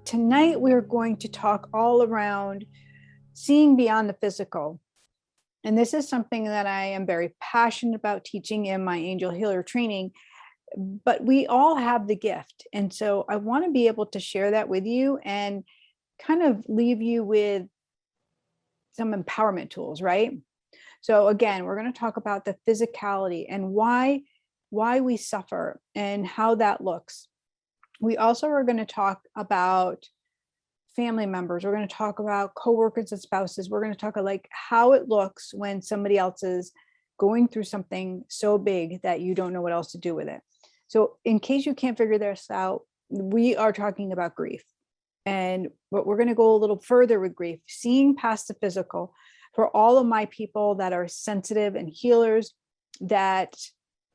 Tonight, we're going to talk all around seeing beyond the physical. And this is something that I am very passionate about teaching in my angel healer training, but we all have the gift. And so I want to be able to share that with you and kind of leave you with some empowerment tools, right? So again, we're going to talk about the physicality and why we suffer and how that looks. We also are going to talk about family members. We're going to talk about coworkers and spouses. We're going to talk like how it looks when somebody else is going through something so big that you don't know what else to do with it. So in case you can't figure this out, we are talking about grief. But we're going to go a little further with grief, seeing past the physical. For all of my people that are sensitive and healers that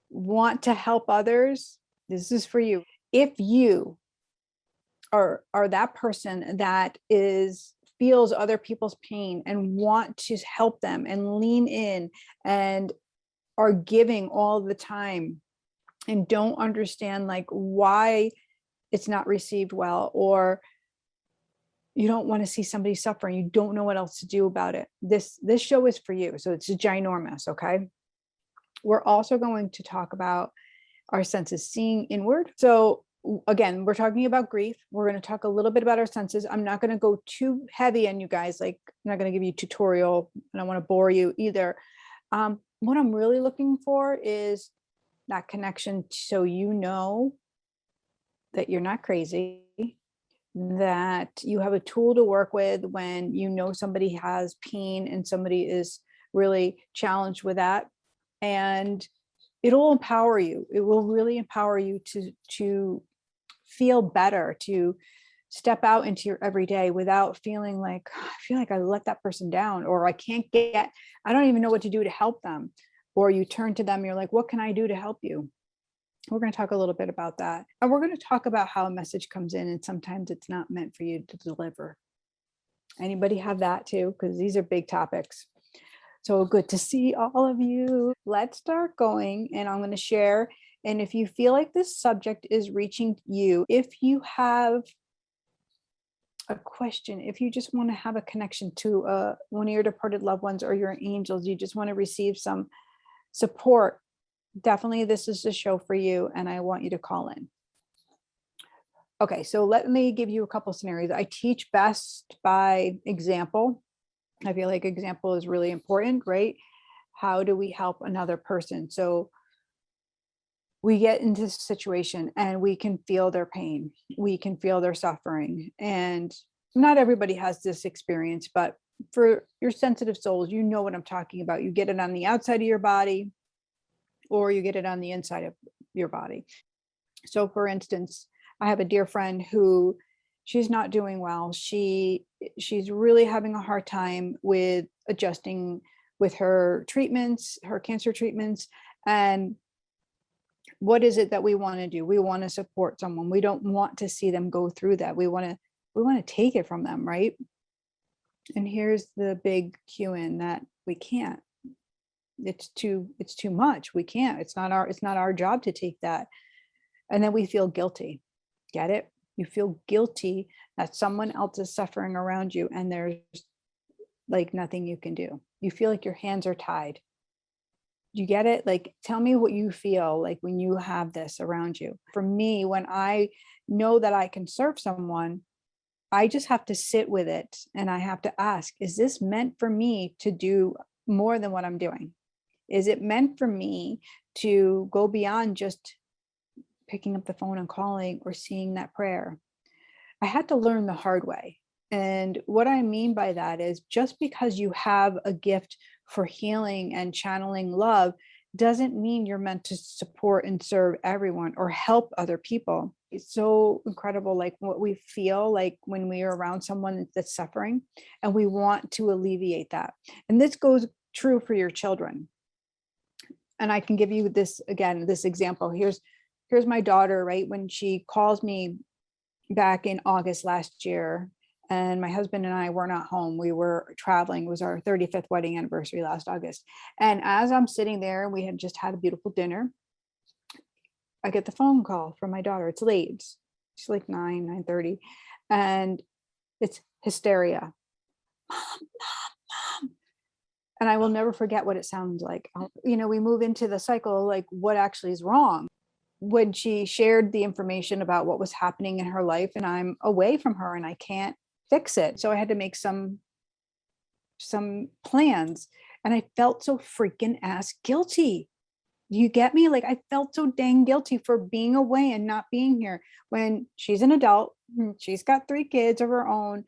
want to help others, this is for you. If you are that person that feels other people's pain and want to help them and lean in and are giving all the time and don't understand like why it's not received well, or you don't want to see somebody suffering, you don't know what else to do about it, this show is for you. So it's ginormous. Okay, we're also going to talk about our senses, seeing inward. So again, we're talking about grief. We're going to talk a little bit about our senses. I'm not going to go too heavy on you guys. Like, I'm not going to give you a tutorial and I want to bore you either. What I'm really looking for is that connection. So, you know that you're not crazy, that you have a tool to work with when you know somebody has pain and somebody is really challenged with that. And it'll empower you. It will really empower you to feel better, to step out into your everyday without feeling like, I feel like I let that person down, or I don't even know what to do to help them. Or you turn to them, you're like, what can I do to help you? We're going to talk a little bit about that. And we're going to talk about how a message comes in and sometimes it's not meant for you to deliver. Anybody have that too? Because these are big topics. So good to see all of you. Let's start going, and I'm going to share. And if you feel like this subject is reaching you, if you have a question, if you just want to have a connection to one of your departed loved ones or your angels, you just want to receive some support, definitely this is the show for you, and I want you to call in. Okay, so let me give you a couple scenarios. I teach best by example. I feel like example is really important, right? How do we help another person? So we get into this situation and we can feel their pain. We can feel their suffering. And not everybody has this experience, but for your sensitive souls, you know what I'm talking about. You get it on the outside of your body, or you get it on the inside of your body. So for instance, I have a dear friend who she's not doing well. She's really having a hard time with adjusting with her treatments, her cancer treatments. And what is it that we want to do? We want to support someone. We don't want to see them go through that. We want to take it from them, right? And here's the big cue in that we can't. It's too much. We can't. It's not our job to take that. And then we feel guilty. Get it? You feel guilty that someone else is suffering around you and there's like nothing you can do. You feel like your hands are tied. You get it? Like, tell me what you feel like when you have this around you. For me, when I know that I can serve someone, I just have to sit with it and I have to ask, is this meant for me to do more than what I'm doing? Is it meant for me to go beyond just picking up the phone and calling or seeing that prayer? I had to learn the hard way. And what I mean by that is, just because you have a gift for healing and channeling love doesn't mean you're meant to support and serve everyone or help other people. It's so incredible, like what we feel like when we are around someone that's suffering and we want to alleviate that. And this goes true for your children. And I can give you this example. Here's my daughter, right? When she calls me back in August last year, and my husband and I were not home. We were traveling. It was our 35th wedding anniversary last August. And as I'm sitting there, we had just had a beautiful dinner, I get the phone call from my daughter. It's late. She's like 9:30. and it's hysteria. And I will never forget what it sounds like. We move into the cycle, like what actually is wrong. When she shared the information about what was happening in her life, and I'm away from her and I can't fix it. So I had to make some plans, and I felt so freaking ass guilty. You get me? Like I felt so dang guilty for being away and not being here when she's an adult. She's got 3 kids of her own,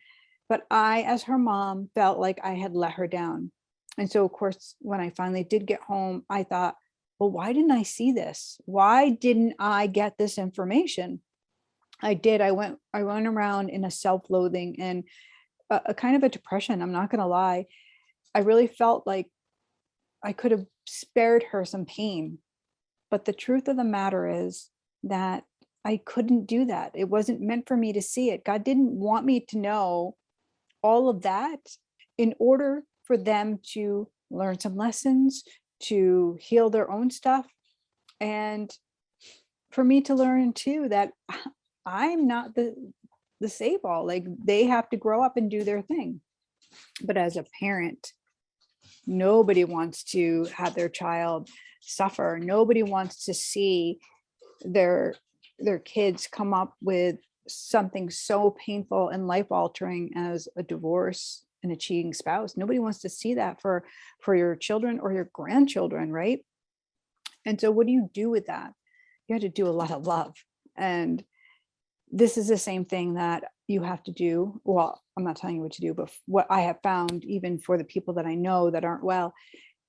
but I, as her mom, felt like I had let her down. And so, of course, when I finally did get home, I thought, well, why didn't I see this? Why didn't I get this information? I did. I went around in a self-loathing and a kind of a depression. I'm not going to lie. I really felt like I could have spared her some pain. But the truth of the matter is that I couldn't do that. It wasn't meant for me to see it. God didn't want me to know all of that in order for them to learn some lessons, to heal their own stuff, and for me to learn too that I'm not the save all. Like they have to grow up and do their thing. But as a parent, nobody wants to have their child suffer. Nobody wants to see their kids come up with something so painful and life altering as a divorce and a cheating spouse. Nobody wants to see that for your children or your grandchildren, right? And so what do you do with that? You have to do a lot of love. And this is the same thing that you have to do. Well, I'm not telling you what to do, but what I have found, even for the people that I know that aren't well,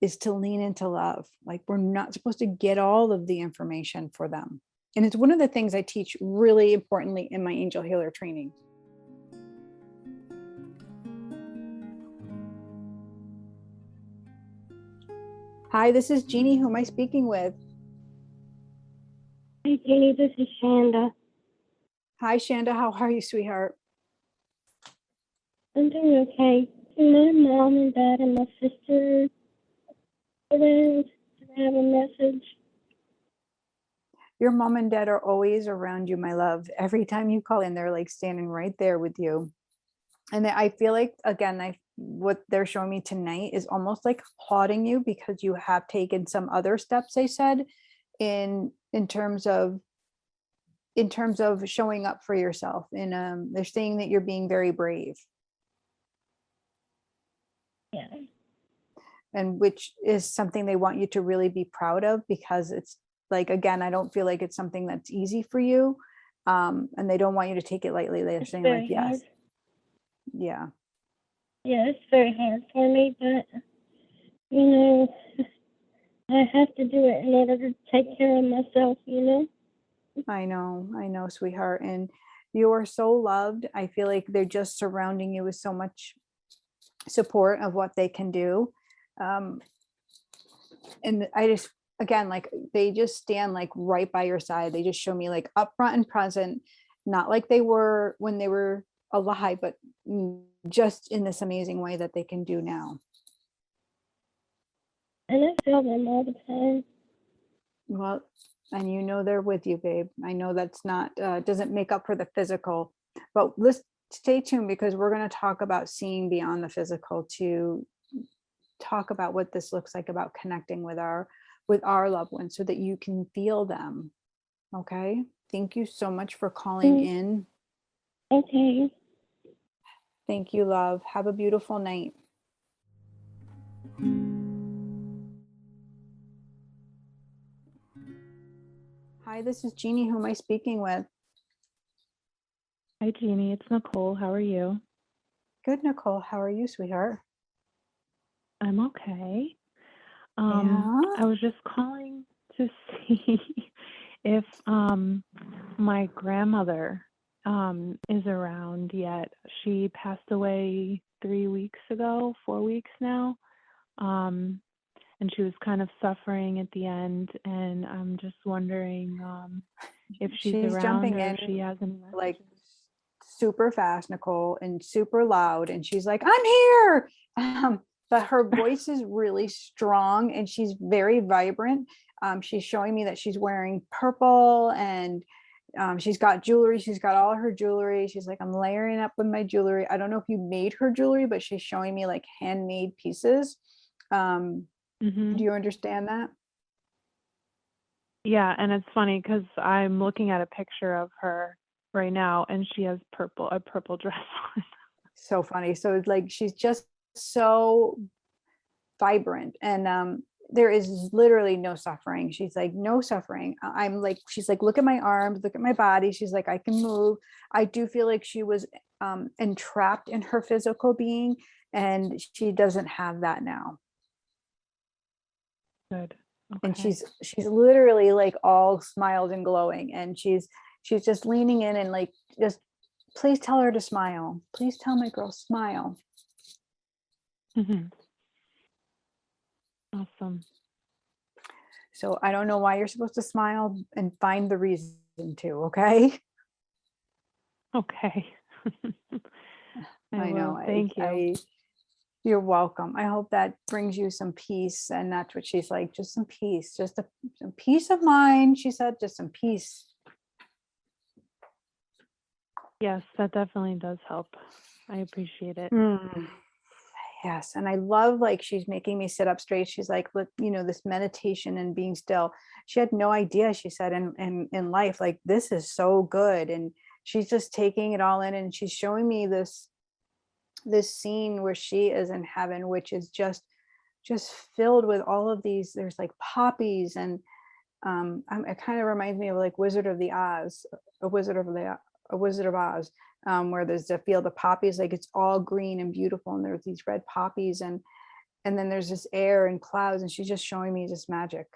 is to lean into love. Like we're not supposed to get all of the information for them. And it's one of the things I teach really importantly in my angel healer training. Hi, this is Jeannie. Who am I speaking with? Hi, Jeannie. This is Shanda. Hi, Shanda. How are you, sweetheart? I'm doing okay. My mom and dad and my sister around. I have a message. Your mom and dad are always around you, my love. Every time you call in, they're like standing right there with you. And I feel like, again, what they're showing me tonight is almost like applauding you because you have taken some other steps, they said, in terms of showing up for yourself. And they're saying that you're being very brave. Yeah. And which is something they want you to really be proud of, because it's like, again, I don't feel like it's something that's easy for you. And they don't want you to take it lightly. They're saying like, yes. Hard. Yeah. Yeah, it's very hard for me, but I have to do it in order to take care of myself, I know, sweetheart. And you are so loved. I feel like they're just surrounding you with so much support of what they can do. And I just, again, like they just stand like right by your side. They just show me like upfront and present, not like they were when they were alive, but just in this amazing way that they can do now. And I feel them all the time. Well, and they're with you, babe. I know that's not, doesn't make up for the physical, but let's stay tuned because we're going to talk about seeing beyond the physical, to talk about what this looks like about connecting with our loved ones so that you can feel them. Okay. Thank you so much for calling in. Okay. Thank you, love. Have a beautiful night. Hi, this is Jeannie. Who am I speaking with? Hi, Jeannie. It's Nicole. How are you? Good, Nicole. How are you, sweetheart? I'm okay. Yeah. I was just calling to see if my grandmother is around yet. She passed away 3 weeks ago, 4 weeks now. And she was kind of suffering at the end. And I'm just wondering if she's around jumping or in if she has any messages. like super fast, Nicole, and super loud. And she's like, I'm here. But her voice is really strong and she's very vibrant. She's showing me that she's wearing purple and she's got jewelry. She's got all her jewelry. She's like, I'm layering up with my jewelry. I don't know if you made her jewelry, but she's showing me like handmade pieces. Do Mm-hmm. you understand that? Yeah, and it's funny because I'm looking at a picture of her right now, and she has a purple dress on. So funny. So it's like she's just so vibrant, and there is literally no suffering. She's like, no suffering. I'm like, she's like, look at my arms, look at my body. She's like, I can move. I do feel like she was entrapped in her physical being, and she doesn't have that now. Good. And Okay. she's literally like all smiles and glowing, and she's just leaning in and like, just please tell her to smile. Please tell my girl smile. Mm-hmm. Awesome. So I don't know why you're supposed to smile, and find the reason to, okay? Okay. I know. Thank you. You're welcome. I hope that brings you some peace. And that's what she's like, just some peace, just some peace of mind. She said, just some peace. Yes, that definitely does help. I appreciate it. Yes. And I love, like, she's making me sit up straight. She's like, look, this meditation and being still. She had no idea, she said, in life, like, this is so good. And she's just taking it all in. And she's showing me this scene where she is in heaven, which is just filled with all of these. There's like poppies, and it kind of reminds me of like a Wizard of Oz, where there's a field of poppies, like it's all green and beautiful, and there's these red poppies, and then there's this air and clouds, and she's just showing me this magic.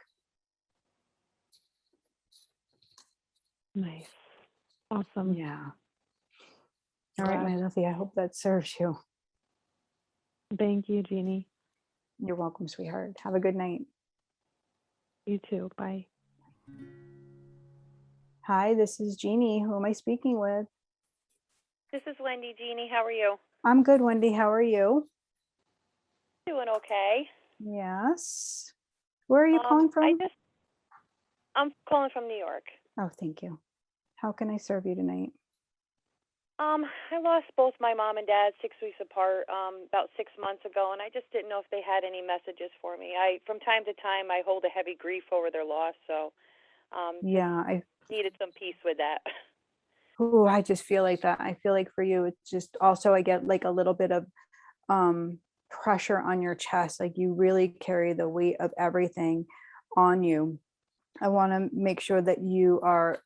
Nice. Awesome. Yeah. All right, my lovely. I hope that serves you. Thank you, Jeannie. You're welcome, sweetheart. Have a good night. You too. Bye. Hi, this is Jeannie. Who am I speaking with? This is Wendy. Jeannie, how are you? I'm good, Wendy. How are you? Doing okay. Yes. Where are you calling from? I'm calling from New York. Oh, thank you. How can I serve you tonight? I lost both my mom and dad 6 weeks apart, about 6 months ago, and I just didn't know if they had any messages for me. From time to time, I hold a heavy grief over their loss, so Yeah, I needed some peace with that. I just feel like that. I feel like for you, it's just also, I get like a little bit of pressure on your chest. Like you really carry the weight of everything on you. I want to make sure that you are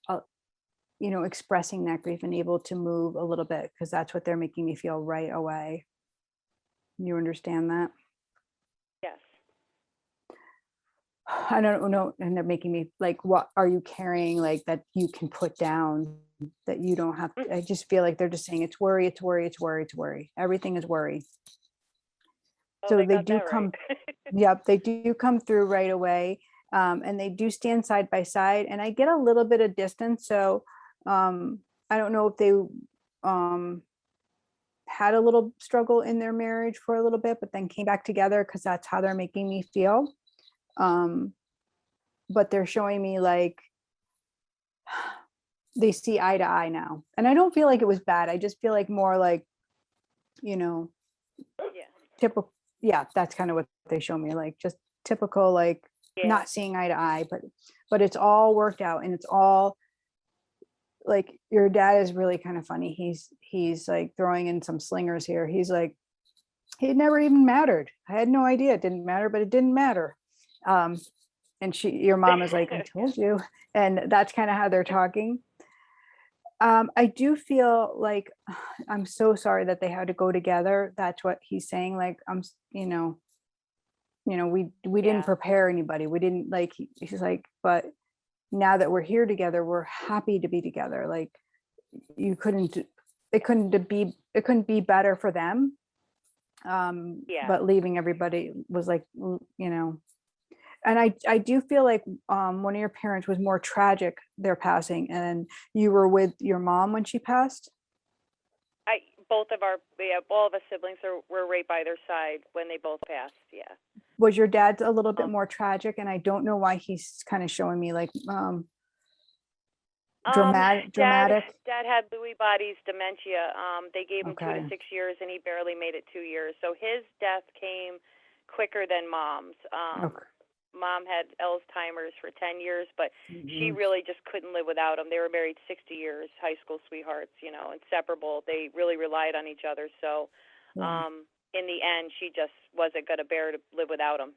expressing that grief and able to move a little bit, because that's what they're making me feel right away. You understand that? Yes. I don't know. And they're making me like, what are you carrying, like that you can put down, that you don't have to? I just feel like they're just saying it's worry, it's worry, it's worry, it's worry. Everything is worry. Oh, So they got do that come, right. yep, they do come through right away. And they do stand side by side, and I get a little bit of distance. So I don't know if they had a little struggle in their marriage for a little bit, but then came back together, because that's how they're making me feel. But they're showing me like they see eye to eye now. And I don't feel like it was bad. I just feel like more like, Yeah. typical. Yeah, that's kind of what they show me, like just typical, like Yeah. not seeing eye to eye, but it's all worked out, and it's all like, your dad is really kind of funny. He's like throwing in some slingers here. He's like, it never even mattered. I had no idea it didn't matter, but it didn't matter. And your mom is like, I told you. And that's kind of how they're talking. I do feel like, I'm so sorry that they had to go together. That's what he's saying. Like, we didn't prepare anybody. We didn't, like, he's like, but now that we're here together, we're happy to be together. Like, it couldn't be better for them. Yeah. But leaving everybody was like, and I do feel like one of your parents was more tragic, their passing, and you were with your mom when she passed. All of us siblings were right by their side when they both passed. Yeah. Was your dad a little bit more tragic? And I don't know why he's kind of showing me like Dad, Dramatic. Dad had Lewy body's dementia. They gave him 2 to Okay. 6 years, and he barely made it 2 years. So his death came quicker than Mom's. Okay. Mom had Alzheimer's for 10 years, but she Mhm. really just couldn't live without him. They were married 60 years, high school sweethearts, inseparable. They really relied on each other. So, Yeah. in the end, she just wasn't going to bear to live without him.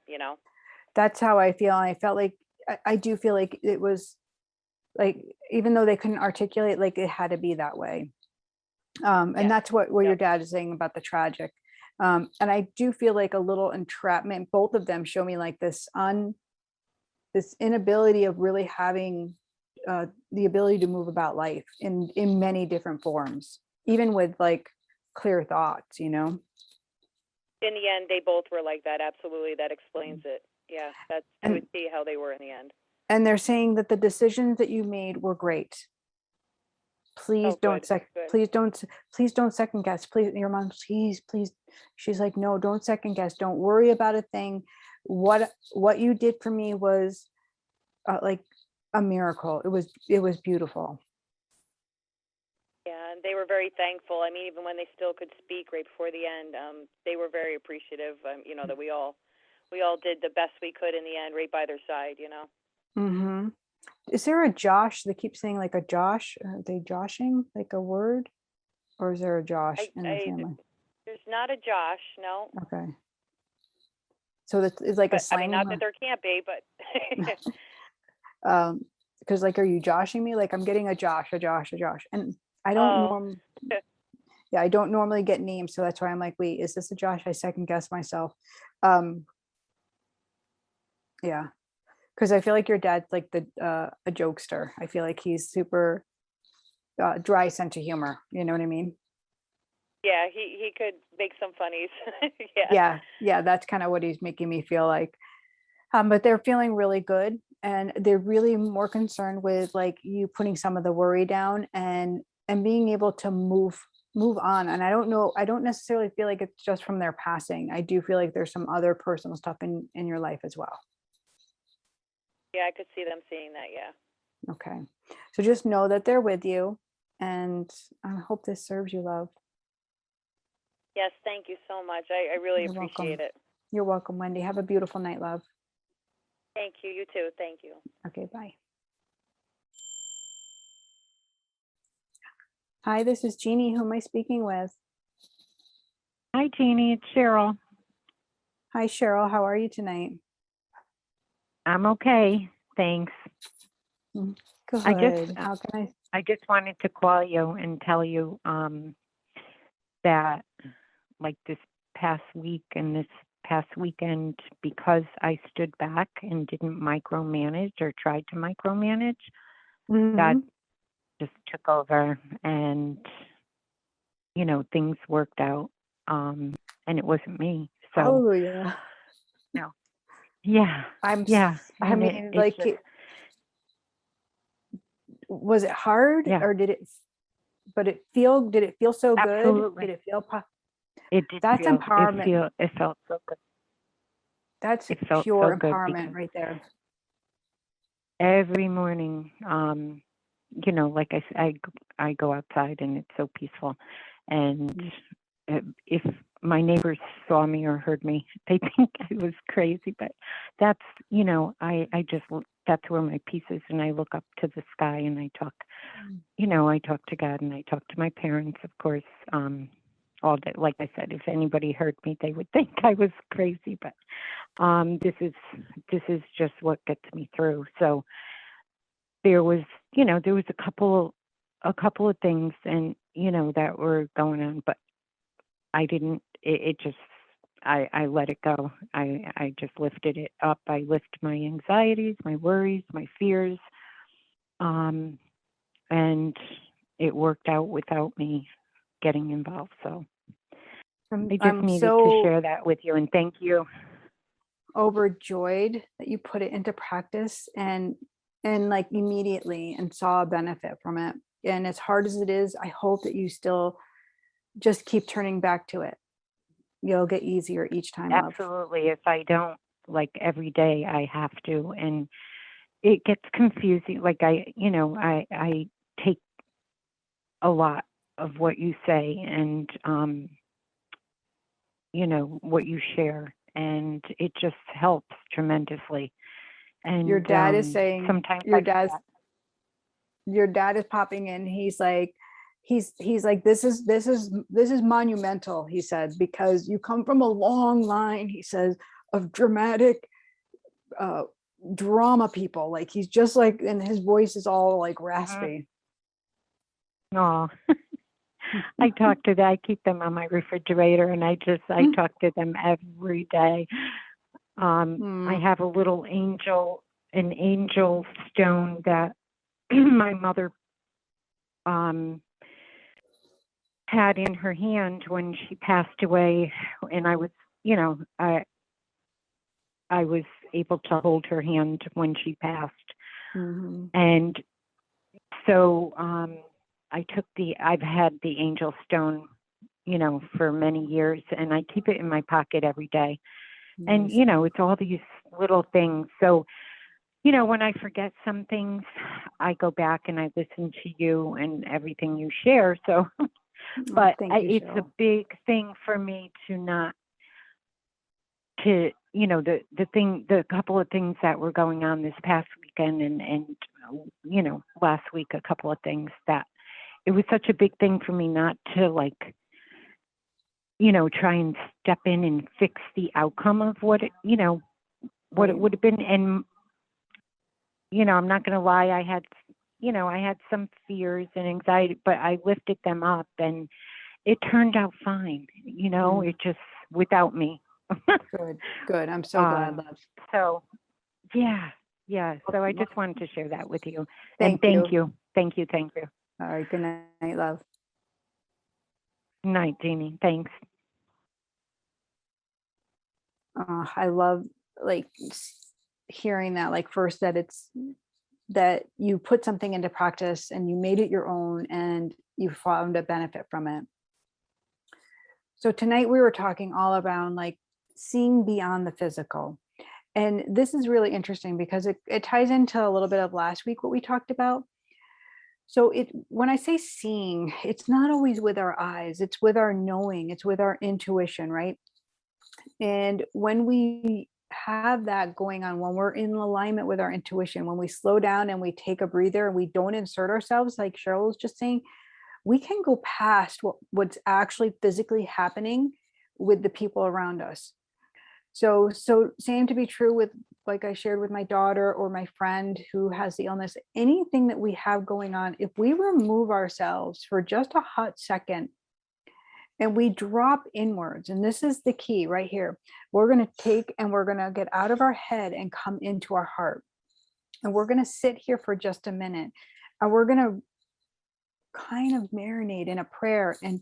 That's how I feel. I felt like I do feel like it was like, even though they couldn't articulate, like it had to be that way. And Yes. that's what your Yep. dad is saying about the tragic. And I do feel like a little entrapment. Both of them show me like this inability of really having the ability to move about life in many different forms, even with like clear thoughts, you know. In the end, they both were like that. Absolutely. That explains it. Yeah, that's to a And T how they were in the end. they're saying that the decisions that you made were great. Please Oh, don't good, good. please don't second guess. Please, your mom, please. She's like, no, don't second guess. Don't worry about a thing. What you did for me was like a miracle. It was beautiful. Yeah, and they were very thankful. I mean, even when they still could speak right before the end, they were very appreciative. That we all did the best we could in the end, right by their side. Hmm. Is there a Josh? They keep saying like a Josh. Are they joshing like a word, or is there a Josh in the family? There's not a Josh, no. Okay, so that's is like a But I mean, slang. not that there can't be, but Because like, are you joshing me? Like I'm getting a Josh, and I don't oh, norm. Yeah, I don't normally get names, so that's why I'm like, wait, is this a Josh? I second guess myself. Um, yeah, because I feel like your dad's like a jokester. I feel like he's super dry sense of humor. You know what I mean? yeah, he could make some funnies. Yeah. Yeah, that's kind of what he's making me feel like. But they're feeling really good, and they're really more concerned with like you putting some of the worry down and being able to move on. And I don't necessarily feel like it's just from their passing. I do feel like there's some other personal stuff in your life as well. Yeah, I could see them seeing that, yeah. Okay, so just know that they're with you, and I hope this serves you, love. Yes, thank you so much. I really You're appreciate welcome. it. You're welcome, Wendy. Have a beautiful night, love. Thank you. You too. Thank you. Okay, bye. Hi, this is Jeannie. Who am I speaking with? Hi, Jeannie. It's Cheryl. Hi, Cheryl. How are you tonight? I'm okay. Thanks. Good. I just How can I just wanted to call you and tell you that like this past week and this past weekend, because I stood back and didn't micromanage or tried to micromanage, God Mhm. just took over and things worked out. And it wasn't me. So Hallelujah. no. Yeah. I'm, Yeah. I And mean, it's like, just was it hard yeah, or did it feel so good? Did absolutely. it feel, It did that's feel empowerment. it felt so good. That's It felt so pure good empowerment because right there. every morning, like I go outside and it's so peaceful. And if my neighbors saw me or heard me, they think I was crazy. But that's, I just, that's where my peace is. And I look up to the sky and I talk, I talk to God and I talk to my parents, of course, all day. Like I said, if anybody heard me, they would think I was crazy. But this is just what gets me through. So there was a couple of things and that were going on, but I didn't. It just I let it go. I just lifted it up. I lift my anxieties, my worries, my fears, and it worked out without me getting involved. So I just I'm needed to so share that with you, and thank you. overjoyed that you put it into practice and like immediately and saw a benefit from it. And as hard as it is, I hope that you still just keep turning back to it. You'll get easier each time, love. Absolutely. If I don't, like every day, I have to, and it gets confusing. Like I a lot of what you say and, what you share. And it just helps tremendously. And Your dad is saying, sometimes your I dad's forget. your dad is popping in. He's like, he's like, this is monumental, he said, because you come from a long line, he says, of dramatic uh drama people. Like, he's just like, and his voice is all like raspy. Oh, I talk to them. I keep them on my refrigerator, and I talk to them every day. I have a little an angel stone that my mother had in her hand when she passed away, and I was, I was able to hold her hand when she passed, and so I've had the angel stone, for many years, and I keep it in my pocket every day. And, it's all these little things. So, when I forget some things, I go back and I listen to you and everything you share. So, but it's a big thing for me to not, the couple of things that were going on this past weekend and last week, a couple of things that it was such a big thing for me not to try and step in and fix the outcome of what it would have been. And, I'm not going to lie, I had some fears and anxiety, but I lifted them up and it turned out fine. It just, without me. Good. I'm so glad, love. So, yeah. So I just wanted to share that with you. Thank you. Thank you. All right. Good night, love. Good night, Jeannie. Thanks. I love hearing that, first, that you put something into practice and you made it your own and you found a benefit from it. So tonight we were talking all about seeing beyond the physical. And this is really interesting because it ties into a little bit of last week, what we talked about. So when I say seeing, it's not always with our eyes, it's with our knowing, it's with our intuition, right? And when we have that going on, when we're in alignment with our intuition, when we slow down and we take a breather and we don't insert ourselves, like Cheryl was just saying, we can go past what's actually physically happening with the people around us. So same to be true with, like I shared with my daughter or my friend who has the illness, anything that we have going on, if we remove ourselves for just a hot second and we drop inwards, and this is the key right here, we're going to get out of our head and come into our heart. And we're going to sit here for just a minute and we're going to kind of marinate in a prayer and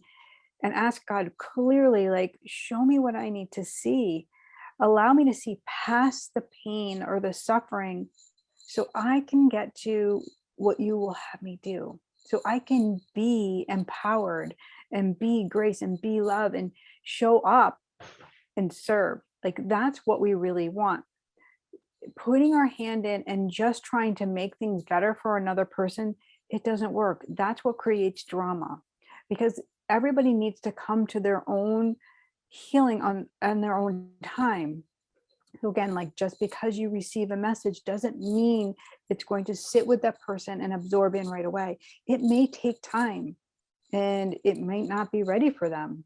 ask God clearly, show me what I need to see. Allow me to see past the pain or the suffering so I can get to what you will have me do. So I can be empowered and be grace and be love and show up and serve. That's what we really want. Putting our hand in and just trying to make things better for another person, it doesn't work. That's what creates drama, because everybody needs to come to their own healing on their own time. So again, just because you receive a message doesn't mean it's going to sit with that person and absorb in right away. It may take time and it might not be ready for them.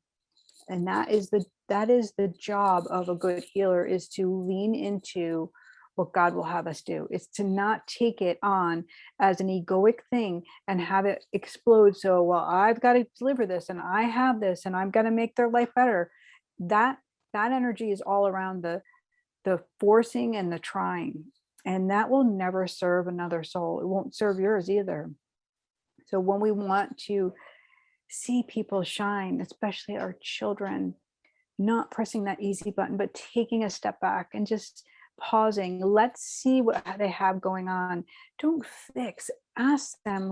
And that is the job of a good healer, is to lean into what God will have us do. It's to not take it on as an egoic thing and have it explode. So, well, I've got to deliver this and I have this and I'm going to make their life better. That energy is all around the forcing and the trying, and that will never serve another soul. It won't serve yours either. So when we want to see people shine, especially our children, not pressing that easy button, but taking a step back and just pausing. Let's see what they have going on. Don't fix. Ask them,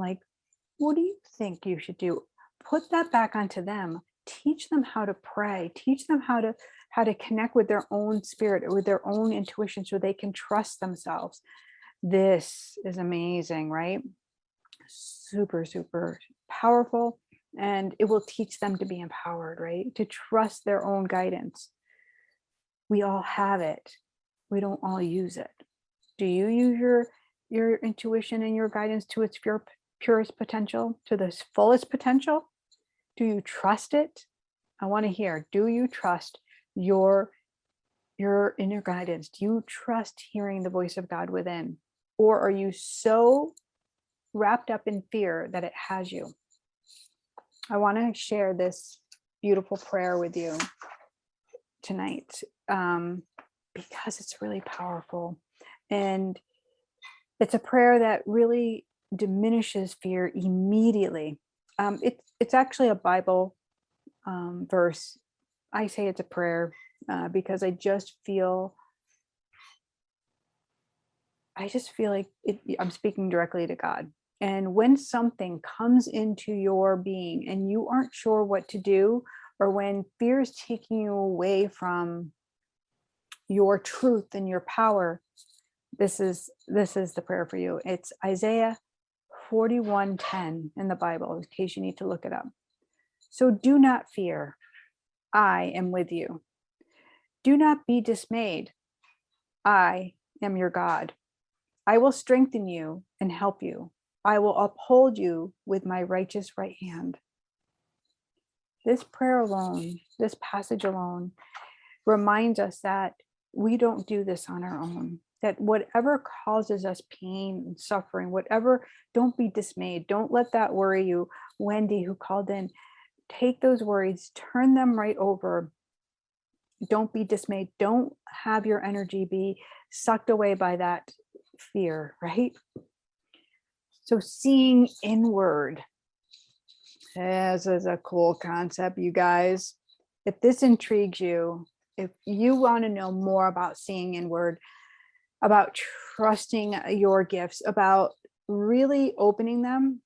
what do you think you should do? Put that back onto them. Teach them how to pray. Teach them how to connect with their own spirit or with their own intuition so they can trust themselves. This is amazing, right? Super, super powerful, and it will teach them to be empowered, right? To trust their own guidance. We all have it. We don't all use it. Do you use your intuition and your guidance to its purest potential, to the fullest potential? Do you trust it? I want to hear, do you trust your inner guidance? Do you trust hearing the voice of God within? Or are you so wrapped up in fear that it has you? I want to share this beautiful prayer with you tonight, because it's really powerful. And it's a prayer that really diminishes fear immediately. It's actually a Bible verse. I say it's a prayer because I just feel like I'm speaking directly to God. And when something comes into your being and you aren't sure what to do, or when fear is taking you away from your truth and your power, this is the prayer for you. It's Isaiah 41:10 in the Bible, in case you need to look it up. So do not fear, I am with you. Do not be dismayed, I am your God. I will strengthen you and help you. I will uphold you with my righteous right hand. This prayer alone, this passage alone, reminds us that we don't do this on our own. That whatever causes us pain and suffering, don't be dismayed. Don't let that worry you. Wendy, who called in, take those worries, turn them right over. Don't be dismayed. Don't have your energy be sucked away by that fear, right? So seeing inward. This is a cool concept, you guys. If this intrigues you, if you want to know more about seeing inward, about trusting your gifts, about really opening them,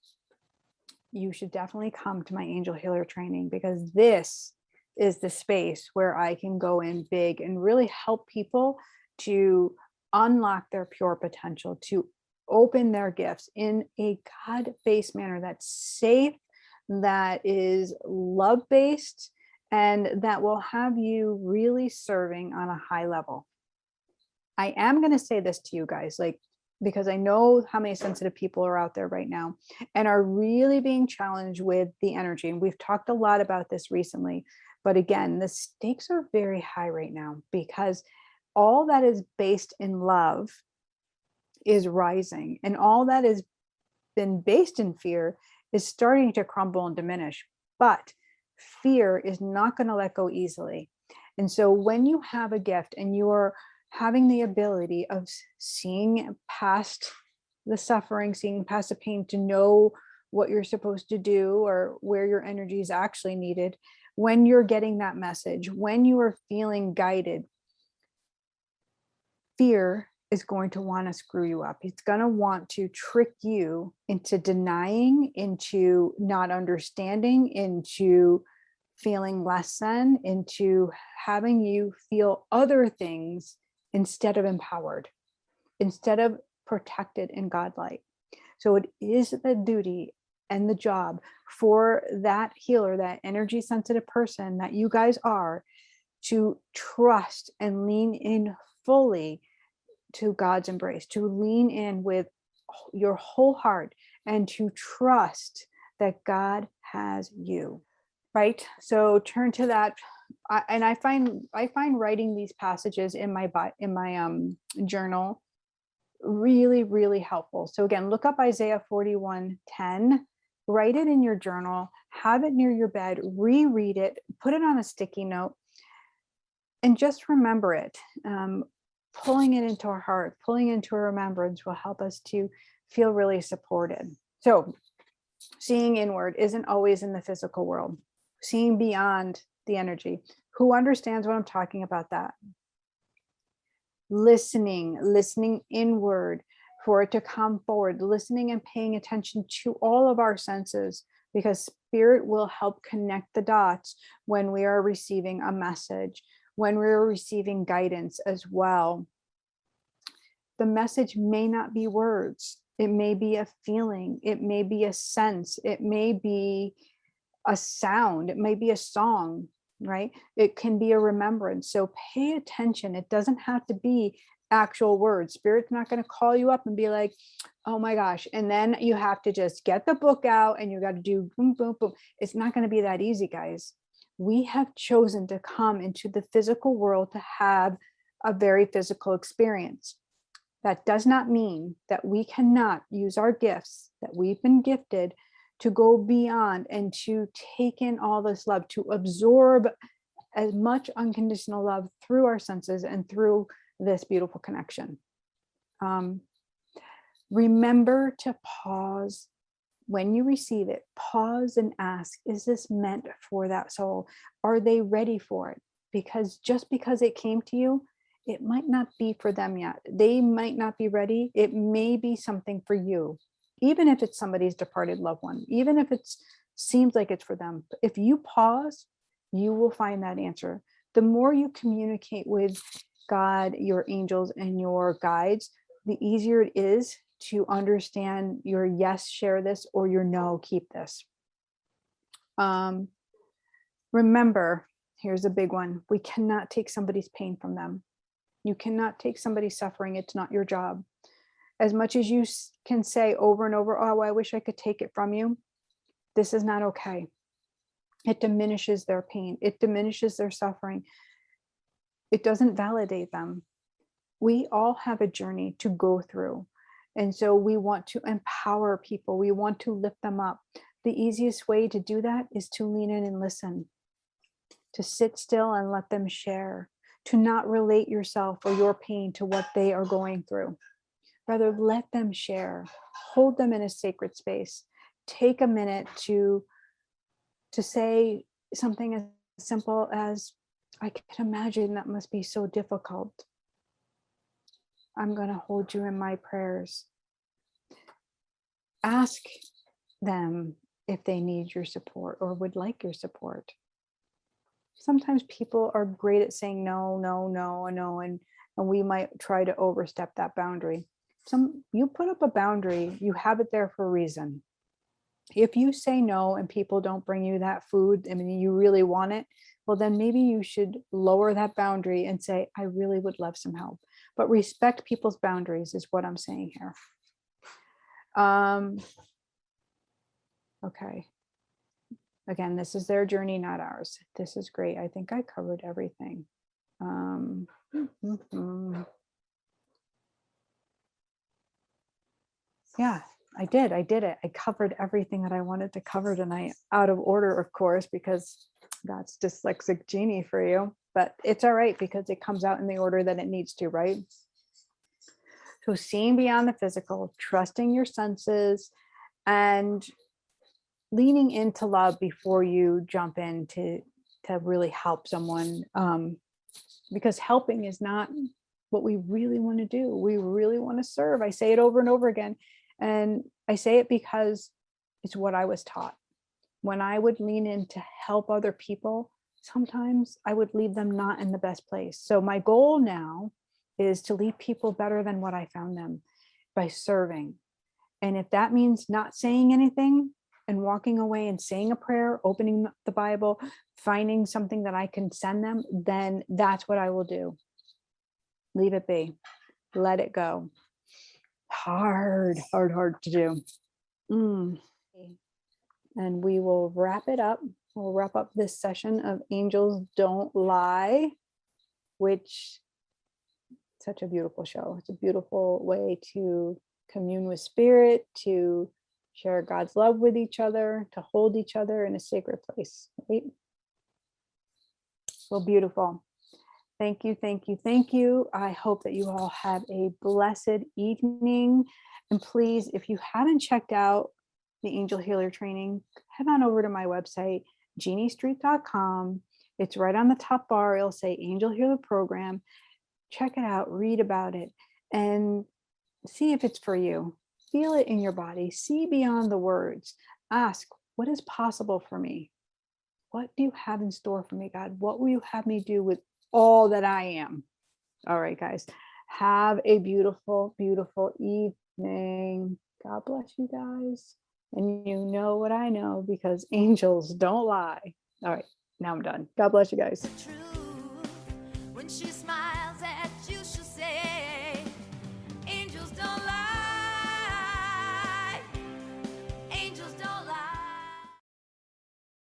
you should definitely come to my Angel Healer training, because this is the space where I can go in big and really help people to unlock their pure potential, to open their gifts in a God-based manner that's safe, that is love-based, and that will have you really serving on a high level. I am going to say this to you guys, because I know how many sensitive people are out there right now and are really being challenged with the energy. And we've talked a lot about this recently, but again, the stakes are very high right now, because all that is based in love is rising, and all that has been based in fear is starting to crumble and diminish. But fear is not going to let go easily. And so when you have a gift and you are having the ability of seeing past the suffering, seeing past the pain, to know what you're supposed to do or where your energy is actually needed, when you're getting that message, when you are feeling guided, fear is going to want to screw you up. It's going to want to trick you into denying, into not understanding, into feeling less than, into having you feel other things instead of empowered, instead of protected in Godlight. So it is the duty and the job for that healer, that energy sensitive person that you guys are, to trust and lean in fully to God's embrace, to lean in with your whole heart and to trust that God has you, right? So turn to that. I find writing these passages in my journal really, really helpful. So again, look up Isaiah 41:10, write it in your journal, have it near your bed, reread it, put it on a sticky note, and just remember it. Pulling it into our heart, pulling into a remembrance will help us to feel really supported. So seeing inward isn't always in the physical world. Seeing beyond the energy. Who understands what I'm talking about that? Listening inward for it to come forward, listening and paying attention to all of our senses, because spirit will help connect the dots when we are receiving a message, when we're receiving guidance as well. The message may not be words. It may be a feeling. It may be a sense. It may be a sound. It may be a song, right? It can be a remembrance. So pay attention. It doesn't have to be actual words. Spirit's not going to call you up and be like, oh my gosh. And then you have to just get the book out and you got to do boom, boom, boom. It's not going to be that easy, guys. We have chosen to come into the physical world to have a very physical experience. That does not mean that we cannot use our gifts that we've been gifted to go beyond and to take in all this love, to absorb as much unconditional love through our senses and through this beautiful connection. Remember to pause when you receive it. Pause and ask, is this meant for that soul? Are they ready for it? Because just because it came to you, it might not be for them yet. They might not be ready. It may be something for you, even if it's somebody's departed loved one, even if it seems like it's for them. If you pause, you will find that answer. The more you communicate with God, your angels, and your guides, the easier it is to understand your yes, share this, or your no, keep this. Remember, here's a big one. We cannot take somebody's pain from them. You cannot take somebody's suffering. It's not your job. As much as you can say over and over, oh, I wish I could take it from you. This is not okay. It diminishes their pain. It diminishes their suffering. It doesn't validate them. We all have a journey to go through. And so we want to empower people. We want to lift them up. The easiest way to do that is to lean in and listen, to sit still and let them share, to not relate yourself or your pain to what they are going through. Rather, let them share, hold them in a sacred space. Take a minute to say something as simple as, I can imagine that must be so difficult. I'm going to hold you in my prayers. Ask them if they need your support or would like your support. Sometimes people are great at saying no, no, no, no, and we might try to overstep that boundary. You put up a boundary, you have it there for a reason. If you say no and people don't bring you that food, I mean, you really want it, well, then maybe you should lower that boundary and say, I really would love some help. But respect people's boundaries is what I'm saying here. Okay. Again, this is their journey, not ours. This is great. I think I covered everything. Yeah, I did it. I covered everything that I wanted to cover tonight, out of order, of course, because that's dyslexic Jeannie for you, but it's all right because it comes out in the order that it needs to, right? So seeing beyond the physical, trusting your senses, and leaning into love before you jump in to really help someone, because helping is not what we really want to do. We really want to serve. I say it over and over again, and I say it because it's what I was taught. When I would lean in to help other people, sometimes I would leave them not in the best place. So my goal now is to leave people better than what I found them, by serving. And if that means not saying anything and walking away and saying a prayer, opening the Bible, finding something that I can send them, then that's what I will do. Leave it be. Let it go. Hard to do. And we will wrap it up. We'll wrap up this session of Angels Don't Lie, which such a beautiful show. It's a beautiful way to commune with spirit, to share God's love with each other, to hold each other in a sacred place, right? Well, beautiful. Thank you, thank you, thank you. I hope that you all have a blessed evening. And please, if you haven't checked out the Angel Healer training, head on over to my website, jeanniestreet.com. It's right on the top bar. It'll say Angel Healer Program. Check it out, read about it, and see if it's for you. Feel it in your body. See beyond the words. Ask, what is possible for me? What do you have in store for me, God? What will you have me do with all that I am? All right, guys. Have a beautiful, beautiful evening. listening. God bless you guys. And you know what I know, because angels don't lie. All right, now I'm done. God bless you guys. When she smiles at